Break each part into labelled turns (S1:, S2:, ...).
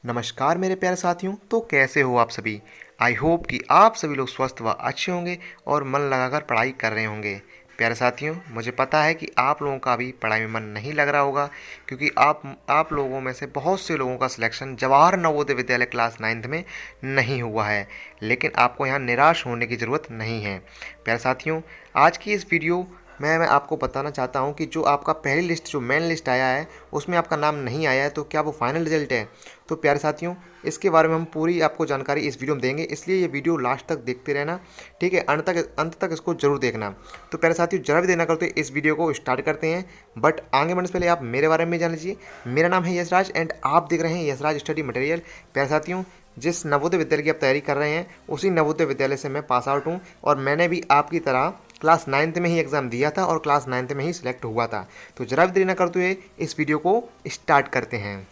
S1: नमस्कार मेरे प्यारे साथियों। तो कैसे हो आप सभी। आई होप कि आप सभी लोग स्वस्थ व अच्छे होंगे और मन लगाकर पढ़ाई कर रहे होंगे। प्यारे साथियों, मुझे पता है कि आप लोगों का भी पढ़ाई में मन नहीं लग रहा होगा, क्योंकि आप लोगों में से बहुत से लोगों का selection Jawahar Navodaya Vidyalaya class 9th में नहीं हुआ है। लेकिन आपको यहाँ निराश होने की ज़रूरत नहीं है। प्यारे साथियों, आज की इस वीडियो मैं आपको बताना चाहता हूं कि जो आपका पहली लिस्ट जो मेन लिस्ट आया है उसमें आपका नाम नहीं आया है, तो क्या वो फाइनल रिजल्ट है। तो प्यारे साथियों, इसके बारे में हम पूरी आपको जानकारी इस वीडियो में देंगे, इसलिए ये वीडियो लास्ट तक देखते रहना। ठीक है, अंत तक इसको जरूर देखना। तो प्यारे साथियों, जरा भी देना करते इस वीडियो को स्टार्ट करते हैं। बट आगे बढ़ने से पहले आप मेरे बारे में जान लीजिए। मेरा नाम है यशराज एंड आप देख रहे हैं यशराज स्टडी मटेरियल। प्यारे साथियों, जिस नवोदय विद्यालय की आप तैयारी कर रहे हैं उसी नवोदय विद्यालय से मैं पास आउट हूँ, और मैंने भी आपकी तरह क्लास 9th में ही एग्ज़ाम दिया था और क्लास 9th में ही सिलेक्ट हुआ था। तो जरा भी देरी ना करते हुए इस वीडियो को स्टार्ट करते हैं।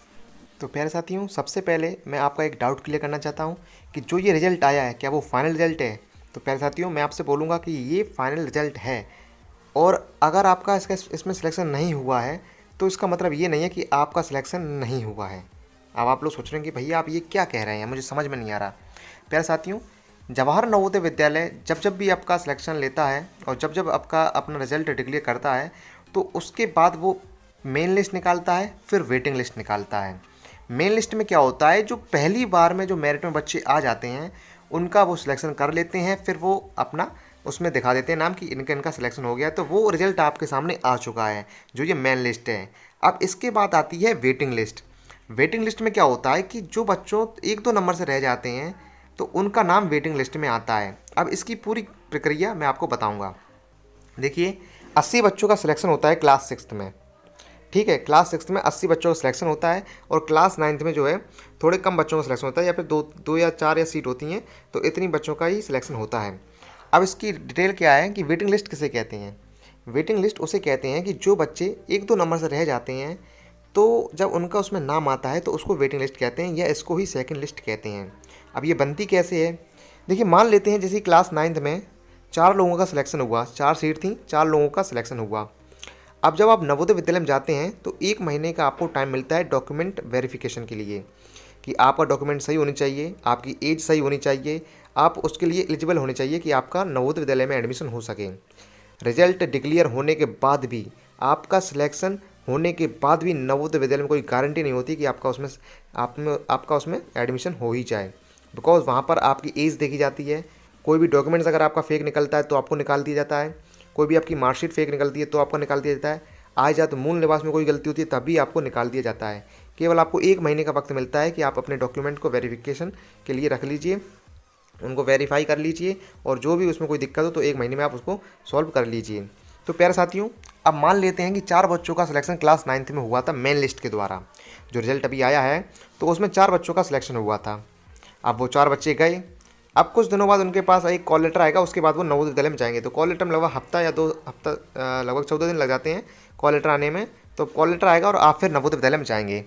S1: तो प्यारे साथियों, सबसे पहले मैं आपका एक डाउट क्लियर करना चाहता हूँ कि जो ये रिज़ल्ट आया है क्या वो फाइनल रिज़ल्ट है। तो प्यारे साथियों, मैं आपसे बोलूँगा कि ये फाइनल रिज़ल्ट है, और अगर आपका इसमें सिलेक्शन नहीं हुआ है तो इसका मतलब ये नहीं है कि आपका सिलेक्शन नहीं हुआ है। अब आप लोग सोच रहे हैं कि भैया आप ये क्या कह रहे हैं, मुझे समझ में नहीं आ रहा। प्यारे साथियों, जवाहर नवोदय विद्यालय जब जब भी आपका सिलेक्शन लेता है और जब जब आपका अपना रिजल्ट डिक्लेयर करता है, तो उसके बाद वो मेन लिस्ट निकालता है, फिर वेटिंग लिस्ट निकालता है। मेन लिस्ट में क्या होता है, जो पहली बार में जो मेरिट में बच्चे आ जाते हैं उनका वो सिलेक्शन कर लेते हैं, फिर वो अपना उसमें दिखा देते हैं नाम कि इनका इनका सिलेक्शन हो गया, तो वो रिजल्ट आपके सामने आ चुका है, जो ये मेन लिस्ट है। अब इसके बाद आती है वेटिंग लिस्ट। वेटिंग लिस्ट में क्या होता है कि जो बच्चों 1-2 नंबर से रह जाते हैं तो उनका नाम वेटिंग लिस्ट में आता है। अब इसकी पूरी प्रक्रिया मैं आपको बताऊंगा। देखिए, 80 बच्चों का सिलेक्शन होता है क्लास 6th में। ठीक है, क्लास 6th में 80 बच्चों का सिलेक्शन होता है, और क्लास 9th में जो है थोड़े कम बच्चों का सिलेक्शन होता है, या फिर दो या चार या सीट होती हैं, तो इतनी बच्चों का ही सिलेक्शन होता है। अब इसकी डिटेल क्या है कि वेटिंग लिस्ट किसे कहते हैं। वेटिंग लिस्ट उसे कहते हैं कि जो बच्चे 1-2 नंबर से रह जाते हैं, तो जब उनका उसमें नाम आता है तो उसको वेटिंग लिस्ट कहते हैं, या इसको ही सेकंड लिस्ट कहते हैं। अब ये बनती कैसे है, देखिए मान लेते हैं जैसे क्लास 9th में 4 लोगों का सिलेक्शन हुआ, 4 सीट थी, 4 लोगों का सिलेक्शन हुआ। अब जब आप नवोदय विद्यालय में जाते हैं तो 1 महीने का आपको टाइम मिलता है डॉक्यूमेंट वेरिफिकेशन के लिए, कि आपका डॉक्यूमेंट सही होनी चाहिए, आपकी एज सही होनी चाहिए, आप उसके लिए एलिजिबल होने चाहिए कि आपका नवोदय विद्यालय में एडमिशन हो सके। रिजल्ट डिक्लेयर होने के बाद भी, आपका सिलेक्शन होने के बाद भी नवोदय विद्यालय में कोई गारंटी नहीं होती कि आपका उसमें एडमिशन हो ही जाए, बिकॉज वहाँ पर आपकी एज देखी जाती है। कोई भी डॉक्यूमेंट्स अगर आपका फेक निकलता है तो आपको निकाल दिया जाता है, कोई भी आपकी मार्कशीट फेक निकलती है तो आपको निकाल दिया जाता है, आज या तो मूल निवास में कोई गलती होती है तब भी आपको निकाल दिया जाता है। केवल आपको 1 महीने का वक्त मिलता है कि आप अपने डॉक्यूमेंट को वेरिफिकेशन के लिए रख लीजिए, उनको वेरीफाई कर लीजिए, और जो भी उसमें कोई दिक्कत हो तो 1 महीने में आप उसको सॉल्व कर लीजिए। तो प्यारे साथियों, अब मान लेते हैं कि 4 बच्चों का सिलेक्शन क्लास 9th में हुआ था मेन लिस्ट के द्वारा। जो रिजल्ट अभी आया है तो उसमें 4 बच्चों का सिलेक्शन हुआ था। अब वो 4 बच्चे गए, अब कुछ दिनों बाद उनके पास एक कॉल लेटर आएगा, उसके बाद वो नवोदय विद्यालय में जाएंगे। तो कॉल लेटर में लगभग हफ्ता या 2 हफ्ता, लगभग 14 दिन लग जाते हैं कॉल लेटर आने में। तो कॉल लेटर आएगा और आप फिर नवोदय विद्यालय में जाएंगे।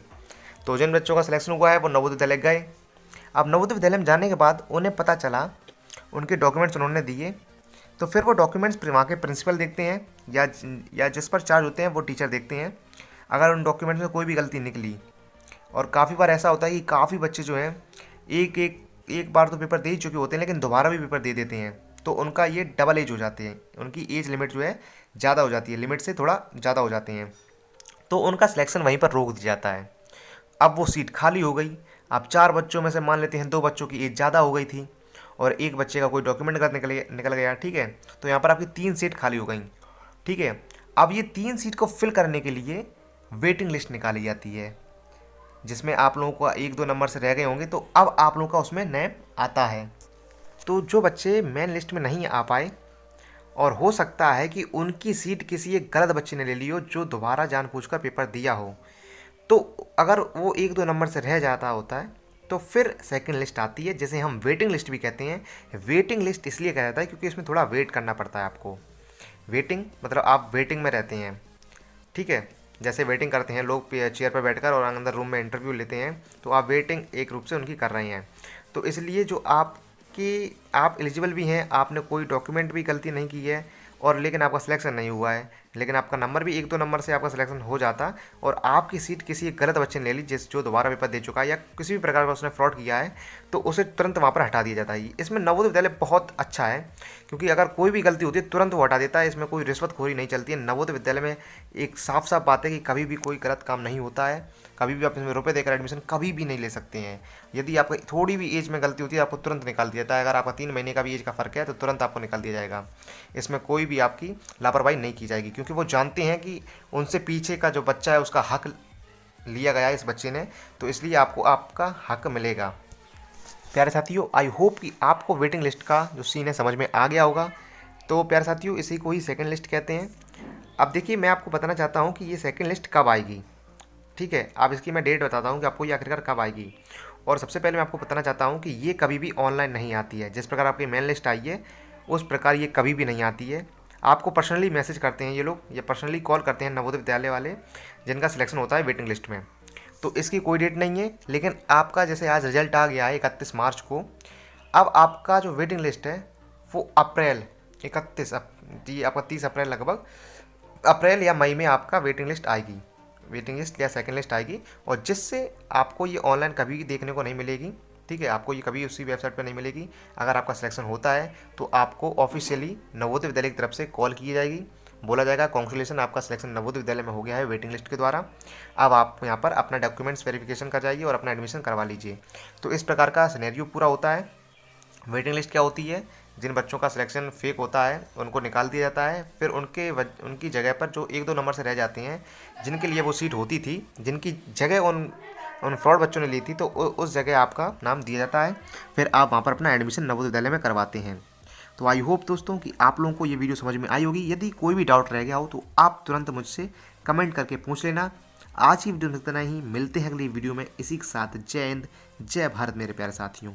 S1: तो जिन बच्चों का सिलेक्शन हुआ है वो नवोदय विद्यालय गए। अब नवोदय विद्यालय में जाने के बाद उन्हें पता चला, उनके डॉक्यूमेंट्स उन्होंने दिए, तो फिर वो डॉक्यूमेंट्स वहाँ के प्रिंसिपल देखते हैं, या जिस पर चार्ज होते हैं वो टीचर देखते हैं। अगर उन डॉक्यूमेंट्स में कोई भी गलती निकली, और काफ़ी बार ऐसा होता है कि काफ़ी बच्चे जो हैं एक बार तो पेपर दे ही चुके होते हैं, लेकिन दोबारा भी पेपर दे देते हैं, तो उनका ये डबल एज हो जाते हैं, उनकी एज लिमिट जो है ज़्यादा हो जाती है, लिमिट से थोड़ा ज़्यादा हो जाते हैं, तो उनका सिलेक्शन वहीं पर रोक दिया जाता है। अब वो सीट खाली हो गई। अब 4 बच्चों में से मान लेते हैं 2 बच्चों की एज ज़्यादा हो गई थी, और एक बच्चे का कोई डॉक्यूमेंट गलत निकल गया। ठीक है, तो यहाँ पर आपकी 3 सीट खाली हो गई। ठीक है, अब ये 3 सीट को फिल करने के लिए वेटिंग लिस्ट निकाली जाती है, जिसमें आप लोगों को 1-2 नंबर से रह गए होंगे, तो अब आप लोगों का उसमें नेम आता है। तो जो बच्चे मेन लिस्ट में नहीं आ पाए, और हो सकता है कि उनकी सीट किसी एक गलत बच्चे ने ले ली हो जो दोबारा जानबूझकर पेपर दिया हो, तो अगर वो 1-2 नंबर से रह जाता होता है तो फिर सेकंड लिस्ट आती है, जिसे हम वेटिंग लिस्ट भी कहते हैं। वेटिंग लिस्ट इसलिए कहा जाता है क्योंकि इसमें थोड़ा वेट करना पड़ता है आपको। वेटिंग मतलब आप वेटिंग में रहते हैं। ठीक है, जैसे वेटिंग करते हैं लोग चेयर पर बैठकर और अंदर रूम में इंटरव्यू लेते हैं, तो आप वेटिंग एक रूप से उनकी कर रहे हैं। तो इसलिए जो आप एलिजिबल भी हैं, आपने कोई डॉक्यूमेंट भी गलती नहीं की है, और लेकिन आपका सिलेक्शन नहीं हुआ है, लेकिन आपका नंबर भी 1-2 नंबर से आपका सिलेक्शन हो जाता और आपकी सीट किसी एक गलत बच्चे ने ले ली जो दोबारा पेपर दे चुका है या किसी भी प्रकार का उसने फ्रॉड किया है, तो उसे तुरंत वहाँ पर हटा दिया जाता है। इसमें नवोदय विद्यालय बहुत अच्छा है, क्योंकि अगर कोई भी गलती होती है तुरंत वो हटा देता है। इसमें कोई रिश्वतखोरी नहीं चलती है। नवोदय विद्यालय में एक साफ साफ बात है कि कभी भी कोई गलत काम नहीं होता है। कभी भी आप इसमें रुपये देकर एडमिशन कभी भी नहीं ले सकते हैं। यदि आपको थोड़ी भी एज में गलती होती है आपको तुरंत निकाल दिया जाता है। अगर आपका 3 महीने का भी एज का फ़र्क है तो तुरंत आपको निकाल दिया जाएगा। इसमें कोई भी आपकी लापरवाही नहीं की जाएगी, क्योंकि वो जानते हैं कि उनसे पीछे का जो बच्चा है उसका हक लिया गया है इस बच्चे ने, तो इसलिए आपको आपका हक मिलेगा। प्यारे साथियों, आई होप कि आपको वेटिंग लिस्ट का जो सीन है समझ में आ गया होगा। तो प्यारे साथियों, इसी को ही सेकंड लिस्ट कहते हैं। अब देखिए, मैं आपको बताना चाहता हूँ कि ये सेकंड लिस्ट कब आएगी। ठीक है, अब इसकी मैं डेट बताता हूँ कि आपको ये आखिरकार कब आएगी। और सबसे पहले मैं आपको बताना चाहता हूँ कि ये कभी भी ऑनलाइन नहीं आती है। जिस प्रकार आपकी मेन लिस्ट आई है उस प्रकार ये कभी भी नहीं आती है। आपको पर्सनली मैसेज करते हैं ये लोग, या पर्सनली कॉल करते हैं नवोदय विद्यालय वाले जिनका सिलेक्शन होता है वेटिंग लिस्ट में। तो इसकी कोई डेट नहीं है, लेकिन आपका जैसे आज रिजल्ट आ गया है 31 मार्च को, अब आपका जो वेटिंग लिस्ट है वो अप्रैल 31 जी आपका 30 अप्रैल लगभग अप्रैल या मई में आपका वेटिंग लिस्ट आएगी, वेटिंग लिस्ट या सेकंड लिस्ट आएगी। और जिससे आपको ये ऑनलाइन कभी भी देखने को नहीं मिलेगी। ठीक है, आपको ये कभी उसी वेबसाइट पर नहीं मिलेगी। अगर आपका सिलेक्शन होता है तो आपको ऑफिशियली नवोदय विद्यालय की तरफ से कॉल की जाएगी, बोला जाएगा कॉन्ग्रेचुलेसन, आपका सिलेक्शन नवोदय विद्यालय में हो गया है वेटिंग लिस्ट के द्वारा। अब आप यहाँ पर अपना डॉक्यूमेंट्स वेरिफिकेशन कर जाइए और अपना एडमिशन करवा लीजिए। तो इस प्रकार का सिनेरियो पूरा होता है। वेटिंग लिस्ट क्या होती है? जिन बच्चों का सिलेक्शन फेक होता है उनको निकाल दिया जाता है, फिर उनकी जगह पर जो 1-2 नंबर से रह जाते हैं, जिनके लिए वो सीट होती थी, जिनकी जगह उन फ्रॉड बच्चों ने ली थी, तो उस जगह आपका नाम दिया जाता है। फिर आप वहाँ पर अपना एडमिशन नवोदय विद्यालय में करवाते हैं। तो आई होप दोस्तों कि आप लोगों को ये वीडियो समझ में आई होगी। यदि कोई भी डाउट रह गया हो तो आप तुरंत मुझसे कमेंट करके पूछ लेना। आज की वीडियो में इतना ही, मिलते हैं अगली वीडियो में इसी के साथ। जय हिंद, जय भारत मेरे प्यारे साथियों।